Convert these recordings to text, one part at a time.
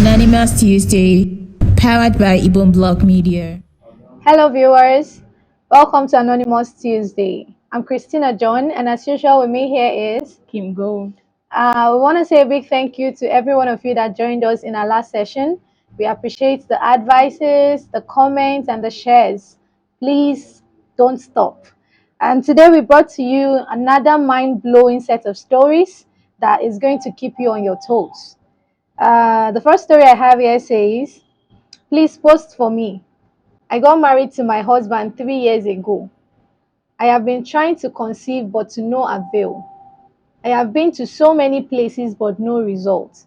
Anonymous Tuesday, powered by Ibon Block Media. Hello, viewers. Welcome to Anonymous Tuesday. I'm Christina John, and as usual, with me here is Kim Gold. We want to say a big thank you to every one of you that joined us in our last session. We appreciate the advices, the comments, and the shares. Please don't stop. And today we brought to you another mind blowing set of stories that is going to keep you on your toes. The first story I have here says, "Please post for me. I got married to my husband 3 years ago. I have been trying to conceive but to no avail. I have been to so many places but no result.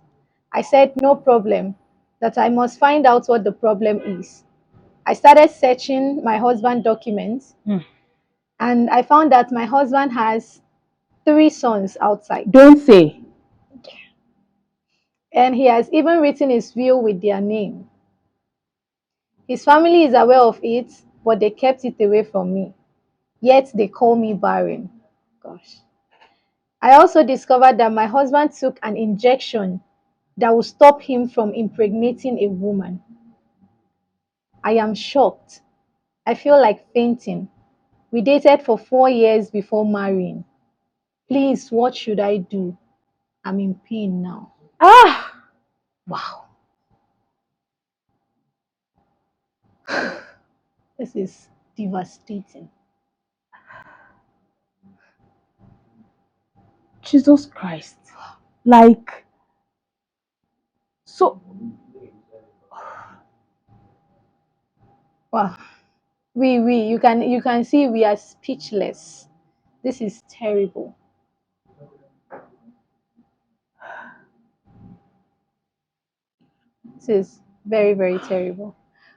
I said no problem, that I must find out what the problem is. I started searching my husband's documents and I found that my husband has 3 sons outside. Don't say. And he has even written his will with their name. His family is aware of it, but they kept it away from me. Yet they call me barren. Gosh. I also discovered that my husband took an injection that will stop him from impregnating a woman. I am shocked. I feel like fainting. We dated for 4 years before marrying. Please, what should I do? I'm in pain now." Ah, Wow. This is devastating. Jesus Christ. Like, so, Wow. You can see we are speechless. This is terrible. This is very, very terrible.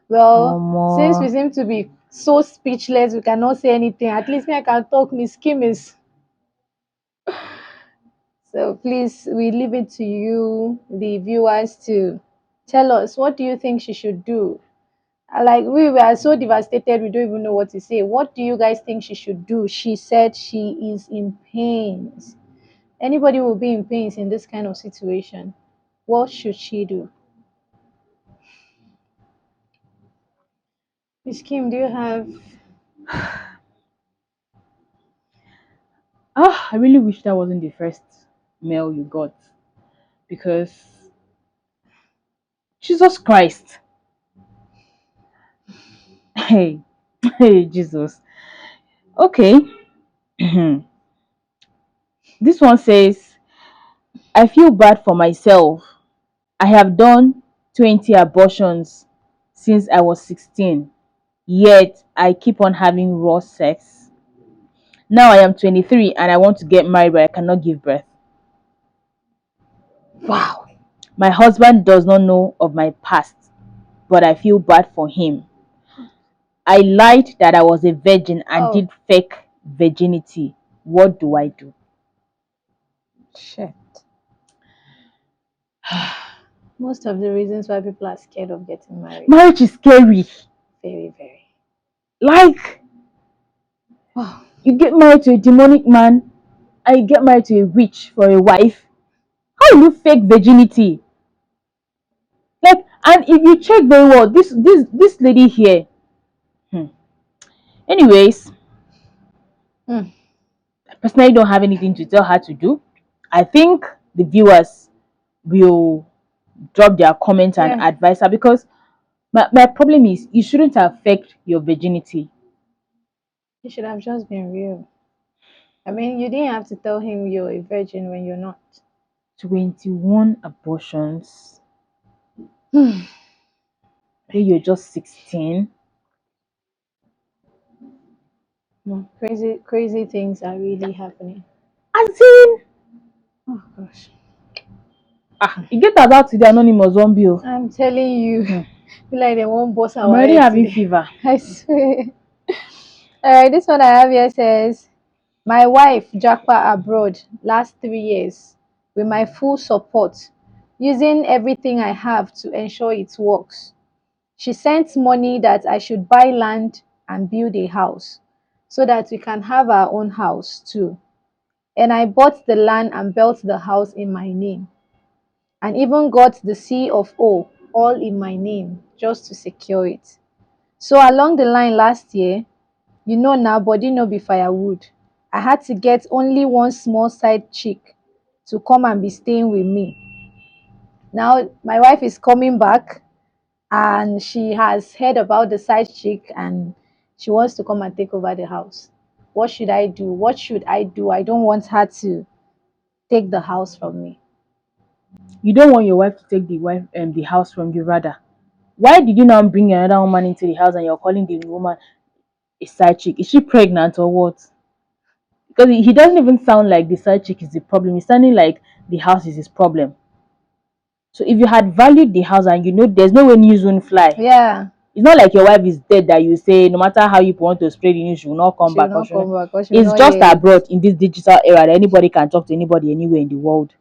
Well, since we Omo. seem to be so speechless, we cannot say anything. At least me, I can talk. Miss Kim is. So please, we leave it to you, the viewers, to tell us, what do you think she should do? Like, we were so devastated, we don't even know what to say. What do you guys think she should do? She said she is in pains. Anybody will be in pains in this kind of situation. What should she do? Miss Kim, do you have? I really wish that wasn't the first mail you got. Because, Jesus Christ. Hey, hey, Jesus. Okay. This one says, I feel bad for myself. I have done 20 abortions since I was 16. Yet, I keep on having raw sex. Now I am 23 and I want to get married, but I cannot give birth. Wow. My husband does not know of my past, but I feel bad for him. I lied that I was a virgin and Oh, did fake virginity. What do I do? shit. Most of the reasons why people are scared of getting married. Marriage is scary. Very, very. Like, Wow. you get married to a demonic man and you get married to a witch for a wife. How will you fake virginity? Like, and if you check very well, this lady here. Hmm. Anyways, Mm. I personally don't have anything to tell her to do. I think the viewers will drop their comments and Yeah, advise her, because my problem is you shouldn't affect your virginity. you should have just been real. I mean, you didn't have to tell him you're a virgin when you're not. 21 abortions Hmm. when you're just 16. No, crazy, crazy things are really happening. As in, Oh gosh. you get about to the anonymous zombie. I'm telling you, Hmm. feel like they won't bust I'm our already head having today. fever. I swear. All right, this one I have here says, "My wife jackpot abroad last 3 years with my full support, using everything I have to ensure it works. She sent money that I should buy land and build a house so that we can have our own house too. And I bought the land and built the house in my name. and even got the C of O all in my name just to secure it. So along the line last year, you know now body no be firewood. I had to get only one small side chick to come and be staying with me. Now my wife is coming back and she has heard about the side chick and she wants to come and take over the house. What should I do? What should I do? I don't want her to take the house from me. You don't want your wife to take the house from you, rather. Why did you now bring another woman into the house and you're calling the woman a side chick? Is she pregnant or what? Because he doesn't even sound like the side chick is the problem. He's sounding like the house is his problem. So if you had valued the house and you know there's no way news won't fly. Yeah, It's not like your wife is dead that you say no matter how you want to spread the news, she will not come she will back. Or not come back or she will it's not just hear it. abroad in this digital era that anybody can talk to anybody anywhere in the world.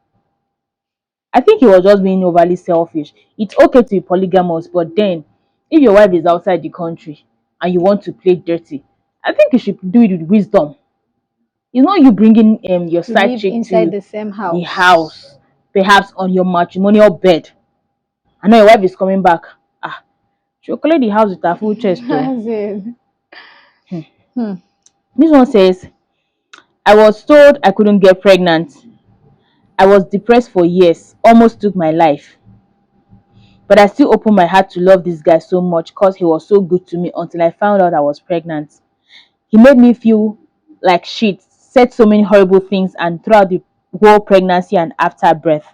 I think he was just being overly selfish. It's okay to be polygamous, but then if your wife is outside the country and you want to play dirty, I think you should do it with wisdom. It's not you bringing your To side live chick inside to the same the house. house, perhaps on your matrimonial bed. I know your wife is coming back. Ah, she'll collect the house with her full chest too. That's it. Hmm. This one says, I was told I couldn't get pregnant. I was depressed for years, almost took my life. But I still opened my heart to love this guy so much because he was so good to me until I found out I was pregnant. He made me feel like shit, said so many horrible things, and throughout the whole pregnancy and after birth.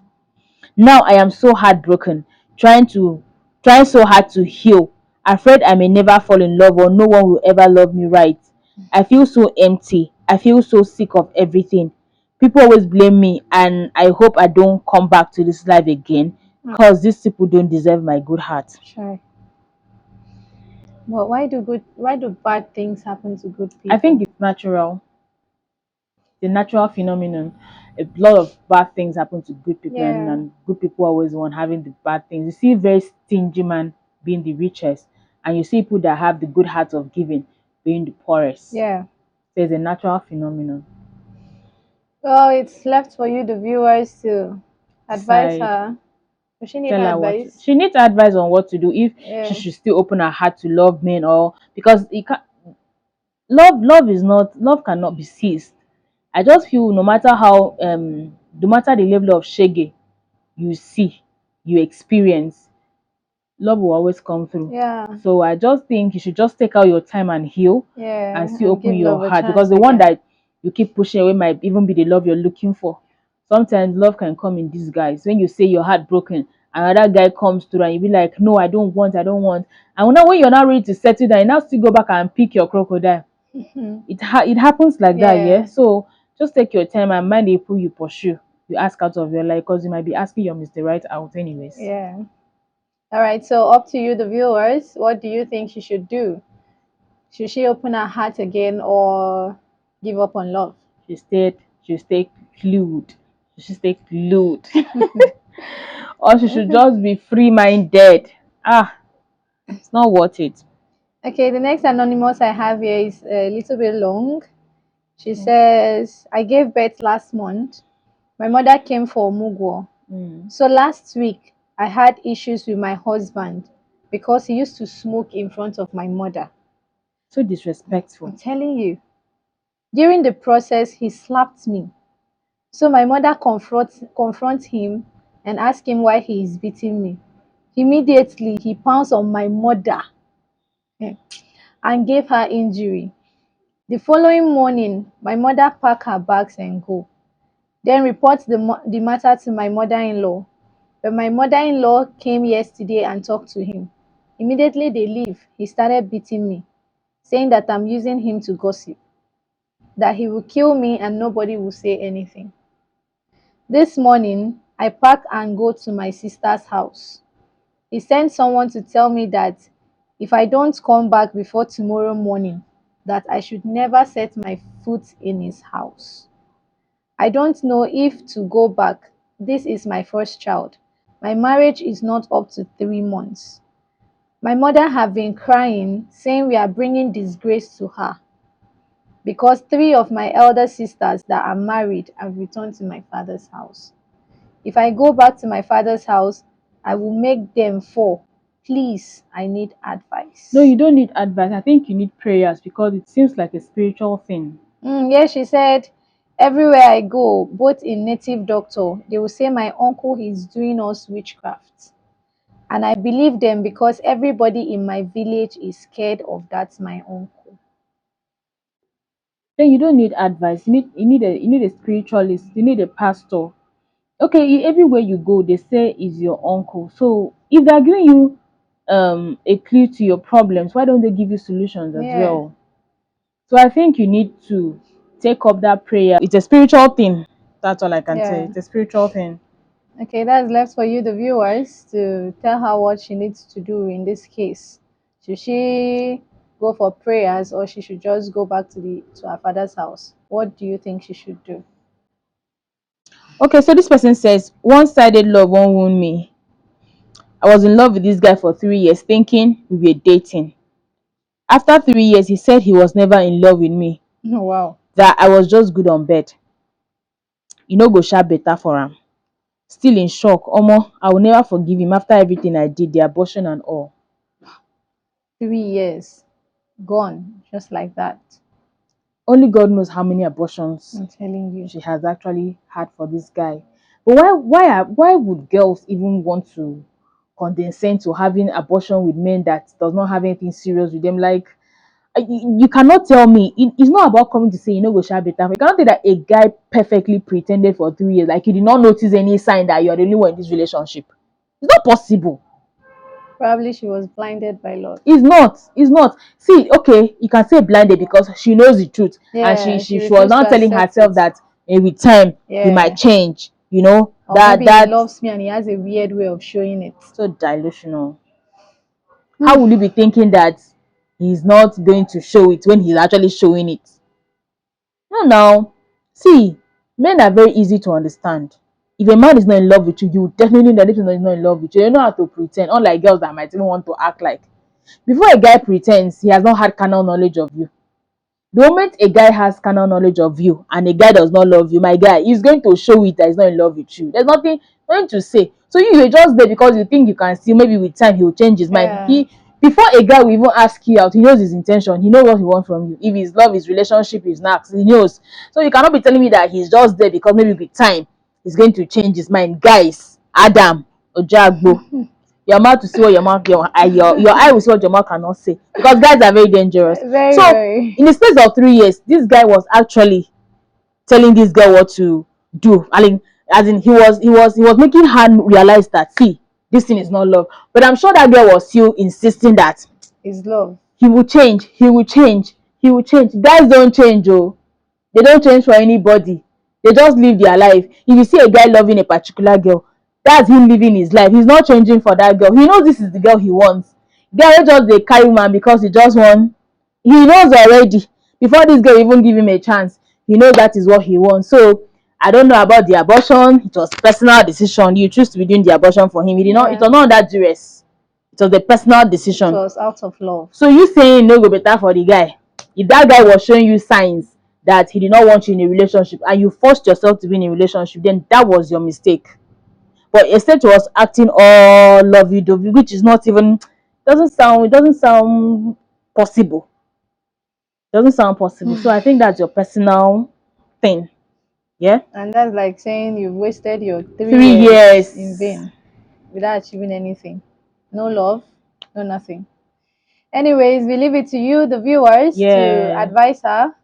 Now I am so heartbroken, trying so hard to heal, afraid I may never fall in love or no one will ever love me right. I feel so empty. I feel so sick of everything. People always blame me and I hope I don't come back to this life again because these people don't deserve my good heart. Sure. But why do bad things happen to good I think people? it's natural. The natural phenomenon. A lot of bad things happen to good people, Yeah. and good people always want having the bad things. You see very stingy man being the richest, and you see people that have the good heart of giving being the poorest. Yeah. There's a natural phenomenon. Well, it's left for you, the viewers, to advise Decide, her. Does she need tell her what advice? she needs advice on what to do if she Yeah. should still open her heart to love men, or because it can, love cannot be seized. I just feel no matter the level of shege you see, you experience, love will always come through. Yeah. So I just think you should just take out your time and heal Yeah. and still And open give your love a heart, because chance the one again. that you keep pushing away might even be the love you're looking for. Sometimes love can come in disguise. When you say your heart broken, another guy comes through and you be like, no, I don't want. And now when you're not ready to settle down, you now still go back and pick your crocodile. It happens like that, yeah. Yeah. So just take your time and mind the people you pursue. You ask out of your life because you might be asking your Mr. Right out anyways. Yeah. All right. So up to you, the viewers. What do you think she should do? Should she open her heart again or give up on love? She stay glued. She should stay glued. Or she should just be free minded. Ah, it's not worth it. Okay, the next anonymous I have here is a little bit long. She says, I gave birth last month. My mother came for Mugwo. Mm. So last week, I had issues with my husband because he used to smoke in front of my mother. So I'm disrespectful. telling you. During the process, he slapped me. So my mother confronts him and asks him why he is beating me. Immediately, he pounced on my mother and gave her injury. The following morning, my mother packed her bags and go, then reports the matter to my mother-in-law. When my mother-in-law came yesterday and talked to him, immediately they leave, he started beating me, saying that I'm using him to gossip, that he will kill me and nobody will say anything. This morning, I pack and go to my sister's house. He sent someone to tell me that if I don't come back before tomorrow morning, that I should never set my foot in his house. I don't know if to go back. This is my first child. My marriage is not up to 3 months. My mother have been crying, saying we are bringing disgrace to her because three of my elder sisters that are married have returned to my father's house. If I go back to my father's house, I will make them fall. Please, I need advice. No, you don't need advice. I think you need prayers because it seems like a spiritual thing. Yes, she said, everywhere I go, both in native doctor, they will say my uncle is doing us witchcraft. And I believe them because everybody in my village is scared of that my uncle. Then you don't need advice. You need a spiritualist. You need a pastor. Okay, everywhere you go, they say is your uncle. So if they're giving you a clue to your problems, why don't they give you solutions as Yeah, well? So I think you need to take up that prayer. It's a spiritual thing. That's all I can say. yeah. It's a spiritual thing. Okay, that's left for you, the viewers, to tell her what she needs to do in this case. Should she go for prayers or she should just go back to her father's house? What do you think she should do? Okay, so this person says one-sided love won't wound me. I was in love with this guy for 3 years, thinking we were dating. After 3 years, he said he was never in love with me, Wow. that I was just good on bed. You know, go sharp better for him. Still in shock. Omo, I will never forgive him after everything I did, the abortion and all. 3 years gone, just like that. Only God knows how many abortions I'm telling you. she has actually had for this guy. But why would girls even want to condescend to having abortion with men that does not have anything serious with them? Like, you cannot tell me it's not about coming to say you know go share better. You cannot say that a guy perfectly pretended for 3 years, like you did not notice any sign that you are the only one in this relationship. It's not possible. Probably she was blinded by love. It's not. See, okay, you can say blinded because she knows the truth, and she Yeah, she, she she was refused not to telling accept herself it. that with time he might Yeah. change. You know Or that maybe he that loves me and he has a weird way of showing it. so delusional. How will you be thinking that he's not going to show it when he's actually showing it? No, now, see, men are very easy to understand. If a man is not in love with you, you definitely know that this person is not in love with you. You know how to pretend, unlike girls that might even want to act like. Before a guy pretends, he has not had carnal knowledge of you. The moment a guy has carnal knowledge of you and a guy does not love you, my guy, he's going to show it that he's not in love with you. There's nothing to say. So you're just there because you think you can see. Maybe with time he'll change his mind. Yeah. He Before a guy will even ask you out, he knows his intention. He knows what he wants from you. If it's love, his relationship, his knacks, he knows. So you cannot be telling me that he's just there because maybe with time he's going to change his mind. Guys, Adam, Ojagbo, your mouth to see what your eye will see what your mouth cannot say, because guys are very dangerous. Very, So very. in the space of 3 years, this guy was actually telling this girl what to do. I mean, as in he was making her realize that, see, this thing is not love. But I'm sure that girl was still insisting that Is love. he will change, he will change, he will change. Guys don't change. Oh, they don't change for anybody. They just live their life. If you see a guy loving a particular girl, that's him living his life. He's not changing for that girl. He knows this is the girl he wants. Girl wey just dey carry woman because he just want, he knows already. Before this girl even give him a chance, he knows that is what he wants. So I don't know about the abortion. It was personal decision. You choose to be doing the abortion for him. He did not. It Yeah. was not under duress. It was a personal It decision. was out of love. So you saying no go better for the guy? If that guy was showing you signs that he did not want you in a relationship and you forced yourself to be in a relationship, then that was your mistake. But instead was acting all lovey-dovey, which is not even, it doesn't sound possible. It doesn't sound possible. So I think that's your personal thing. Yeah. And that's like saying you've wasted your three 3 years. years in vain without achieving anything. No love, no nothing. Anyways, we leave it to you, the viewers, to Yeah. advise her.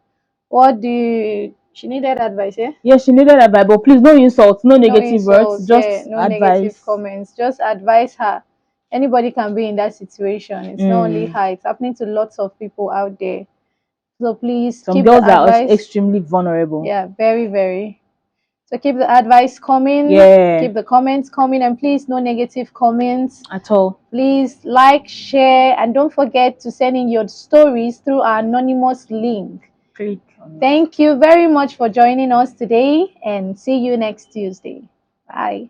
What do you, she needed advice, yeah? Yeah, she needed advice, but please no insults, no No negative words, insults, yeah, just no negative advice. comments. Just advise her. Anybody can be in that situation. It's not only Mm. her, it's happening to lots of people out there. So please Some keep the girls are also advice. extremely vulnerable. Yeah, very, very. So keep the advice coming, Yeah, keep the comments coming, and please no negative comments. at all. Please like, share, and don't forget to send in your stories through our anonymous link. Click on it. Thank you very much for joining us today, and see you next Tuesday. Bye.